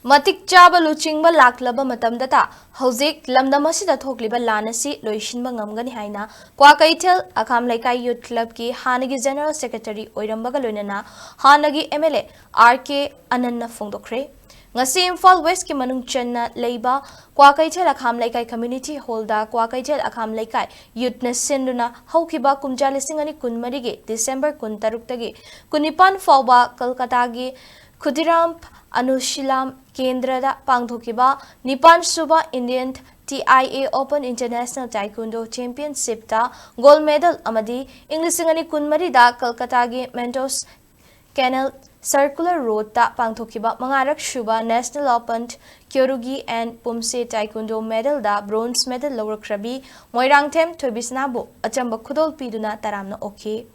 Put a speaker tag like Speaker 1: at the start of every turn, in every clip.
Speaker 1: Matik Chaba Luchingba Laklaba Matamda Hosik Lamdamasida Tokliba Lanasi Loisanba Ngamgani Haina Kwakaitel Akam Laikai Youth Club ki Hanagi General Secretary Oirambaga Lunana Hanagi MLA RK Anand Fongdokre Ngasi Imphal West ki Manung Chenna Leiba Kwakaitel Akam Laikai Community Holda Kwakaitel Akam Laikai Youth Nesinduna Haukiba Kumjalisingani Kunmarigi December Kuntaruktagi Kunipan Fauba Kolkatagi Kudiram Anushilam Kendrada Pangthokiba Nipan Suba Indian TIA Open International Taekwondo Championship ta gold medal amadi Inglisingani Kunmari da Kolkata gi Mentos Canal Circular Road ta Pangthokiba Mangarak Shuba National Open Kyorugi and Pumse Taekwondo medal da bronze medal lower krabi Moirang Them Thoibisnabu Achamba Kudol Piduna Taramna Oki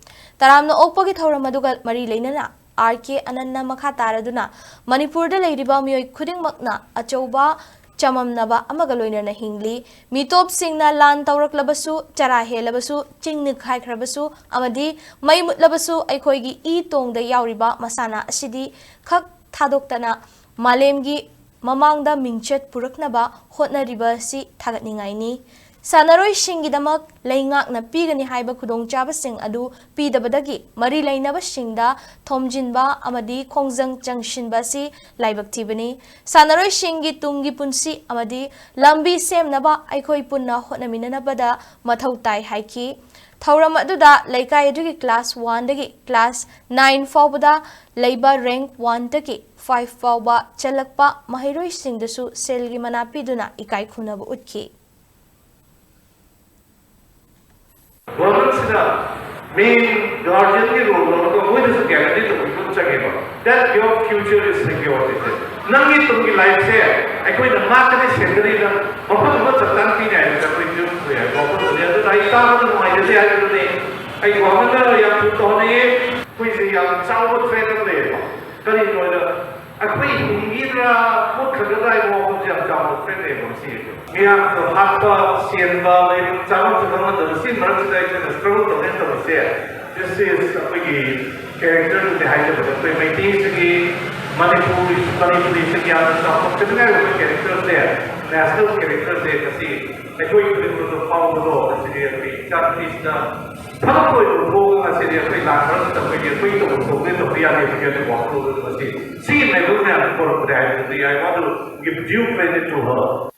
Speaker 1: Taramna Opagi Thoramadugal Mari Lenana RK Anand Makha Taraduna Manipur da Lairiba Miyoi Kuding Makna Achauba Chamamnaba Amagaloina Hingli Mitop Singna Lan Taurak Labasu Chara Helabasu Chingnik Haikrabasu Amadi Maimut Labasu Aikoigi E Tong the Yauriba Masana Asidi Kak Tadoktana Malemgi Mamangda Mingchet Puraknaba Hotna Ribasi Tagatningaini Sanaroi Shingidamak Laingak na Pigani Haiba Kudong Chaba Sing Adu Pidabadagi Mari Lainaba Shingda Tomjinba Amadi Kongjang Jangshinba si Laibak Tibani Sanaroi Shingi Tungi Punsi Amadi Lambi Sem Naba Aikoi Punna Hotnaminabada Matautai Haiki Tauram Aduda Laikai Dugi Class 1 Dagi Class 9 Fawbada Laiba Rank 1 Dagi 5 Fawba Chalakpa Mahiroi Singdasu Selgi Manapiduna Ikai Kunabu Utki
Speaker 2: main guardian role is guarantee that your future is secure. Nangi tungi life say, I quit the market secretary, often what's a country and I governor young Tony, who is a young Chaba trader. A queen either put the right walk of Chaba trader. We have the Hapa, Sienba, and Chaba to the same merchandise and the struggle to enter the share. This is a character to the height of the maintains Manipuri, characters there, national characters there to see. The going to the power of the law, the city, Japanese, Palapo, the city of Laklaba, the way to the reality to walk through the city. See, I don't have for that. I want to give due credit to her.